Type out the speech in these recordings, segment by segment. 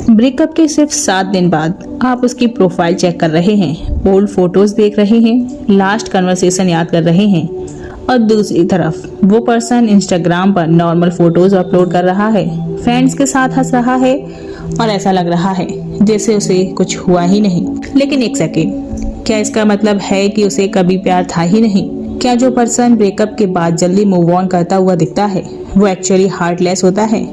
Breakup के सिर्फ 7 दिन बाद आप उसकी प्रोफाइल चेक कर रहे हैं, ओल्ड फोटोज देख रहे हैं, लास्ट कन्वर्सेशन याद कर रहे हैं और दूसरी तरफ वो पर्सन इंस्टाग्राम पर नॉर्मल फोटोज अपलोड कर रहा है, फ्रेंड्स के साथ हंस रहा है और ऐसा लग रहा है जैसे उसे कुछ हुआ ही नहीं। लेकिन एक सेकेंड, क्या इसका मतलब है कि उसे कभी प्यार था ही नहीं? क्या जो पर्सन ब्रेकअप के बाद जल्दी मूव ऑन करता हुआ दिखता है वो एक्चुअली हार्टलेस होता है,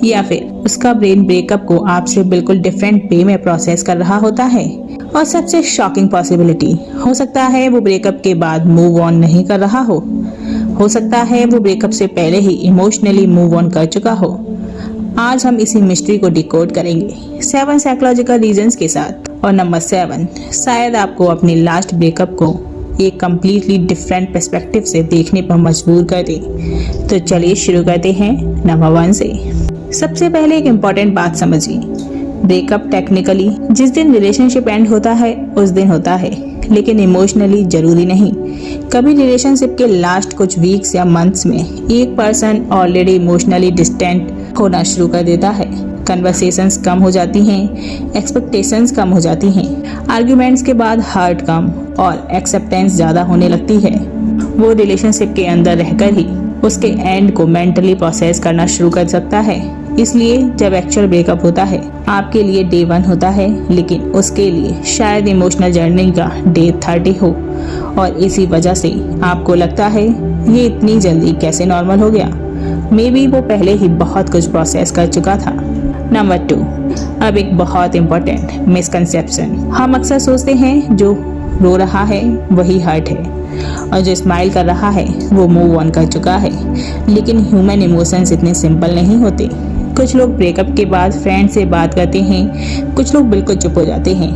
या फिर उसका ब्रेन ब्रेकअप को आपसे बिल्कुल डिफरेंट वे में प्रोसेस कर रहा होता है? और सबसे शॉकिंग पॉसिबिलिटी, हो सकता है वो ब्रेकअप के बाद मूव ऑन नहीं कर रहा हो सकता है वो ब्रेकअप से पहले ही इमोशनली मूव ऑन कर चुका हो। आज हम इसी मिस्ट्री को डिकोड करेंगे 7 साइकोलॉजिकल रीजंस के साथ। और नंबर 7 शायद आपको अपने लास्ट ब्रेकअप को एक कम्प्लीटली डिफरेंट पर्सपेक्टिव से देखने पर मजबूर कर दे। तो चलिए शुरू करते हैं नंबर 1 से। सबसे पहले एक इम्पॉर्टेंट बात समझिए, ब्रेकअप टेक्निकली जिस दिन रिलेशनशिप एंड होता है उस दिन होता है, लेकिन इमोशनली जरूरी नहीं। कभी रिलेशनशिप के लास्ट कुछ वीक्स या मंथ्स में एक पर्सन ऑलरेडी इमोशनली डिस्टेंट होना शुरू कर देता है। कन्वर्सेशंस कम हो जाती हैं, एक्सपेक्टेशंस कम हो जाती हैं, आर्ग्यूमेंट्स के बाद हर्ट कम और एक्सेप्टेंस ज़्यादा होने लगती है। वो रिलेशनशिप के अंदर रहकर ही उसके एंड को मेंटली प्रोसेस करना शुरू कर सकता है। इसलिए जब एक्चुअल ब्रेकअप होता है आपके लिए डे 1 होता है, लेकिन उसके लिए शायद इमोशनल जर्नी का डे 30 हो, और इसी वजह से आपको लगता है ये इतनी जल्दी कैसे नॉर्मल हो गया। मे बी वो पहले ही बहुत कुछ प्रोसेस कर चुका था। नंबर 2, अब एक बहुत इम्पोर्टेंट मिसकंसेप्शन। हम अक्सर सोचते हैं जो रो रहा है वही हर्ट है और जो स्माइल कर रहा है वो मूव ऑन कर चुका है, लेकिन ह्यूमन इमोशंस इतने सिंपल नहीं होते। कुछ लोग ब्रेकअप के बाद फ्रेंड से बात करते हैं, कुछ लोग बिल्कुल चुप हो जाते हैं,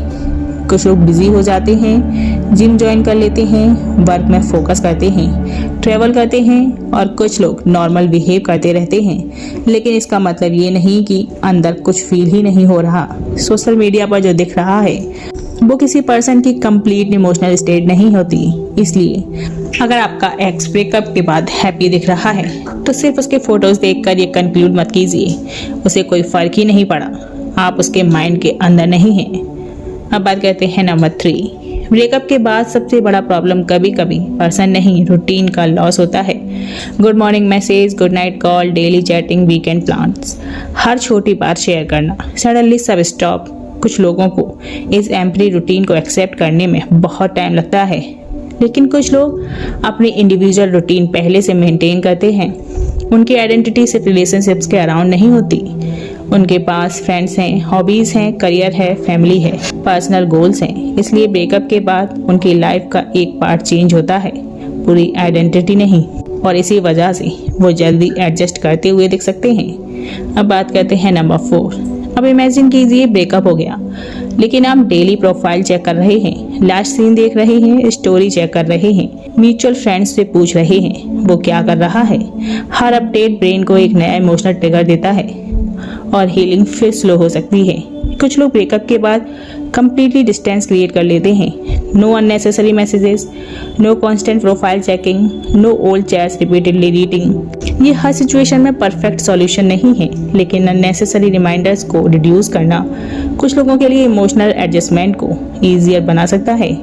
कुछ लोग बिजी हो जाते हैं, जिम ज्वाइन कर लेते हैं, वर्क में फोकस करते हैं, ट्रैवल करते हैं और कुछ लोग नॉर्मल बिहेव करते रहते हैं। लेकिन इसका मतलब ये नहीं कि अंदर कुछ फील ही नहीं हो रहा। सोशल मीडिया पर जो दिख रहा है वो किसी पर्सन की कंप्लीट इमोशनल स्टेट नहीं होती। इसलिए अगर आपका एक्स ब्रेकअप के बाद हैप्पी दिख रहा है तो सिर्फ उसके फोटोज देखकर ये कंक्लूड मत कीजिए उसे कोई फर्क ही नहीं पड़ा, आप उसके माइंड के अंदर नहीं हैं। अब बात करते हैं नंबर 3। ब्रेकअप के बाद सबसे बड़ा प्रॉब्लम कभी कभी पर्सन नहीं, रूटीन का लॉस होता है। Good morning message, good night call, daily chatting, weekend plans, हर छोटी बात शेयर करना, सडनली सब स्टॉप। कुछ लोगों को इस एम्प्टी रूटीन को एक्सेप्ट करने में बहुत टाइम लगता है, लेकिन कुछ लोग अपनी इंडिविजुअल रूटीन पहले से मेंटेन करते हैं। उनकी आइडेंटिटी सिर्फ रिलेशनशिप्स के अराउंड नहीं होती, उनके पास फ्रेंड्स हैं, हॉबीज़ हैं, करियर है, फैमिली है, पर्सनल गोल्स हैं। इसलिए ब्रेकअप के बाद उनकी लाइफ का एक पार्ट चेंज होता है, पूरी आइडेंटिटी नहीं, और इसी वजह से वो जल्दी एडजस्ट करते हुए दिख सकते हैं। अब बात करते हैं नंबर 4। अब इमेजिन कीजिए ब्रेकअप हो गया, लेकिन आप डेली प्रोफाइल चेक कर रहे हैं, लास्ट सीन देख रहे हैं, स्टोरी चेक कर रहे हैं, म्यूचुअल फ्रेंड्स से पूछ रहे हैं वो क्या कर रहा है। हर अपडेट ब्रेन को एक नया इमोशनल ट्रिगर देता है और हीलिंग फिर स्लो हो सकती है। कुछ लोग ब्रेकअप के बाद कंप्लीटली डिस्टेंस क्रिएट कर लेते हैं। No unnecessary messages, no constant profile checking, no old chats repeatedly reading. ये हर सिचुएशन में परफेक्ट सॉल्यूशन नहीं है, लेकिन अननेसेसरी रिमाइंडर्स को रिड्यूस करना कुछ लोगों के लिए इमोशनल एडजस्टमेंट को ईजियर बना सकता है।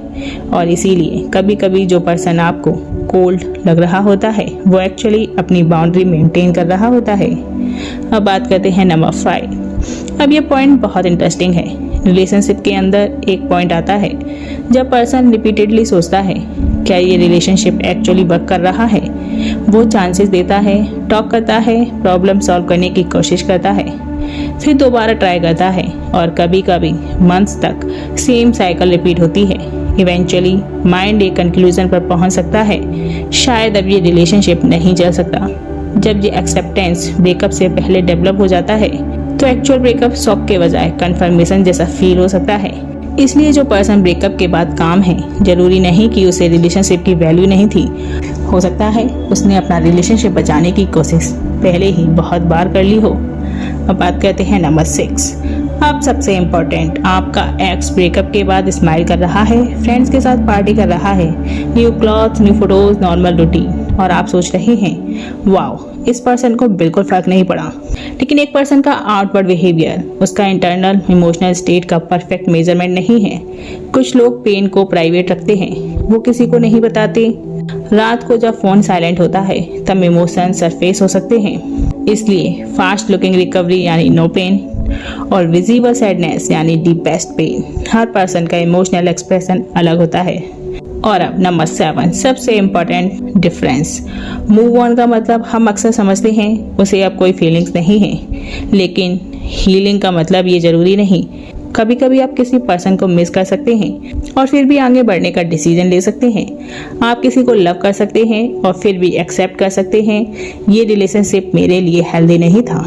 और इसीलिए कभी कभी जो पर्सन आपको कोल्ड लग रहा होता है वो एक्चुअली अपनी बाउंड्री मेंटेन कर रहा होता है। अब बात करते हैं नंबर 5। अब ये पॉइंट बहुत इंटरेस्टिंग है। रिलेशनशिप के अंदर एक पॉइंट आता है जब पर्सन रिपीटेडली सोचता है क्या ये रिलेशनशिप एक्चुअली वर्क कर रहा है। वो चांसेस देता है, टॉक करता है, प्रॉब्लम सॉल्व करने की कोशिश करता है, फिर दोबारा ट्राई करता है और कभी कभी मंथ्स तक सेम साइकिल रिपीट होती है। इवेंचुअली माइंड एक कंक्लूजन पर पहुंच सकता है, शायद अब ये रिलेशनशिप नहीं चल सकता। जब ये एक्सेप्टेंस ब्रेकअप से पहले डेवलप हो जाता है तो एक्चुअल ब्रेकअप शॉक के बजाय कंफर्मेशन जैसा फील हो सकता है। इसलिए जो पर्सन ब्रेकअप के बाद काम है, जरूरी नहीं कि उसे रिलेशनशिप की वैल्यू नहीं थी। हो सकता है उसने अपना रिलेशनशिप बचाने की कोशिश पहले ही बहुत बार कर ली हो। अब बात करते हैं नंबर 6। अब सबसे इम्पोर्टेंट, आपका एक्स ब्रेकअप के बाद स्माइल कर रहा है, फ्रेंड्स के साथ पार्टी कर रहा है, new cloth, new photos, normal routine, और आप सोच रहे हैं वाओ, इस पर्सन को बिल्कुल फर्क नहीं पड़ा। लेकिन एक पर्सन का आउटवर्ड बिहेवियर उसका इंटरनल इमोशनल स्टेट का परफेक्ट मेजरमेंट नहीं है। कुछ लोग पेन को प्राइवेट रखते हैं, वो किसी को नहीं बताते। रात को जब फोन साइलेंट होता है तब इमोशन सरफेस हो सकते हैं। इसलिए फास्ट लुकिंग रिकवरी यानी नो पेन और विजिबल सैडनेस यानी डीपेस्ट पेन। हर पर्सन का इमोशनल एक्सप्रेशन अलग होता है। और अब नंबर 7, सबसे इम्पोर्टेंट डिफरेंस। मूव ऑन का मतलब हम अक्सर समझते हैं उसे अब कोई फीलिंग्स नहीं है, लेकिन हीलिंग का मतलब ये जरूरी नहीं। कभी कभी आप किसी पर्सन को मिस कर सकते हैं और फिर भी आगे बढ़ने का डिसीजन ले सकते हैं। आप किसी को लव कर सकते हैं और फिर भी एक्सेप्ट कर सकते हैं ये रिलेशनशिप मेरे लिए हेल्दी नहीं था।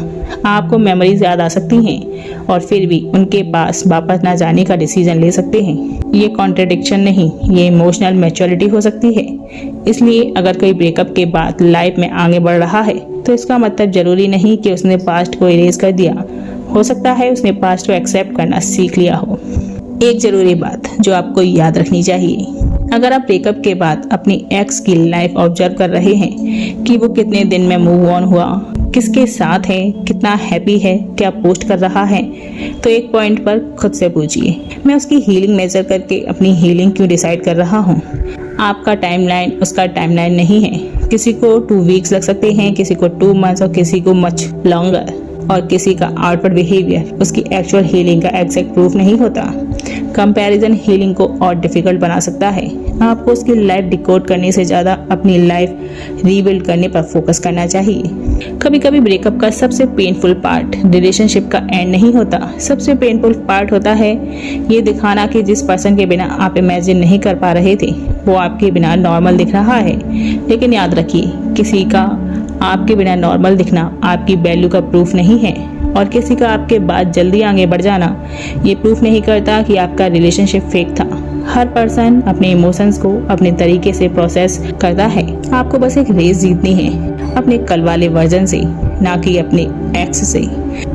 आपको मेमोरीज याद आ सकती हैं और फिर भी उनके पास वापस ना जाने का डिसीजन ले सकते हैं। ये कॉन्ट्रडिक्शन नहीं, ये इमोशनल मैच्योरिटी हो सकती है। इसलिए अगर कोई ब्रेकअप के बाद लाइफ में आगे बढ़ रहा है तो इसका मतलब जरूरी नहीं कि उसने पास्ट को इरेज कर दिया। हो सकता है उसने पास्ट को एक्सेप्ट करना सीख लिया हो। एक जरूरी बात जो आपको याद रखनी चाहिए, अगर आप ब्रेकअप के बाद अपनी एक्स की लाइफ ऑब्जर्व कर रहे हैं कि वो कितने दिन में मूव ऑन हुआ, किसके साथ है, कितना हैप्पी है, क्या पोस्ट कर रहा है, तो एक पॉइंट पर खुद से पूछिए, मैं उसकी हीलिंग मेजर करके अपनी हीलिंग क्यों डिसाइड कर रहा हूँ। आपका टाइमलाइन उसका टाइमलाइन नहीं है। किसी को 2 वीक्स लग सकते हैं, किसी को 2 मंथ्स और किसी को मच लॉन्गर। और किसी का आउटवर्ड बिहेवियर उसकी एक्चुअल हीलिंग का एग्जैक्ट प्रूफ नहीं होता। कंपैरिजन हीलिंग को और डिफिकल्ट बना सकता है। आपको उसकी लाइफ डिकोड करने से ज़्यादा अपनी लाइफ रीबिल्ड करने पर फोकस करना चाहिए। कभी कभी ब्रेकअप का सबसे पेनफुल पार्ट रिलेशनशिप का एंड नहीं होता। सबसे पेनफुल पार्ट होता है ये दिखाना कि जिस पर्सन के बिना आप इमेजिन नहीं कर पा रहे थे वो आपके बिना नॉर्मल दिख रहा है। लेकिन याद रखिए, किसी का आपके बिना नॉर्मल दिखना आपकी वैल्यू का प्रूफ नहीं है और किसी का आपके बाद जल्दी आगे बढ़ जाना ये प्रूफ नहीं करता कि आपका रिलेशनशिप फेक था। हर पर्सन अपने इमोशंस को अपने तरीके से प्रोसेस करता है। आपको बस एक रेस जीतनी है अपने कल वाले वर्जन से, ना कि अपने एक्स से।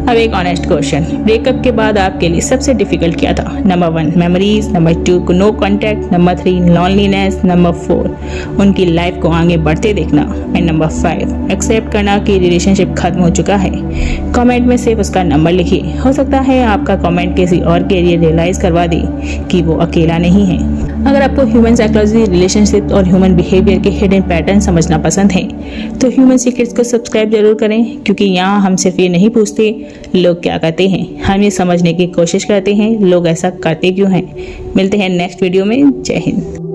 अब एक ऑनेस्ट क्वेश्चन, ब्रेकअप के बाद आपके लिए सबसे डिफिकल्ट क्या था? Number 1 memories, number 2 no contact, number 3 loneliness, number 4 उनकी लाइफ को आगे बढ़ते देखना एंड नंबर 5 एक्सेप्ट करना कि रिलेशनशिप खत्म हो चुका है। कमेंट में सिर्फ उसका नंबर लिखिए। हो सकता है आपका कमेंट किसी और के लिए रियलाइज करवा दे कि वो अकेला नहीं है। अगर आपको ह्यूमन साइकोलॉजी, रिलेशनशिप और ह्यूमन बिहेवियर के हिडन पैटर्न समझना पसंद है तो ह्यूमन सीक्रेट्स को सब्सक्राइब जरूर करें, क्योंकि यहाँ हम सिर्फ ये नहीं पूछते लोग क्या करते हैं, हम ये समझने की कोशिश करते हैं लोग ऐसा करते क्यों हैं। मिलते हैं नेक्स्ट वीडियो में। जय हिंद।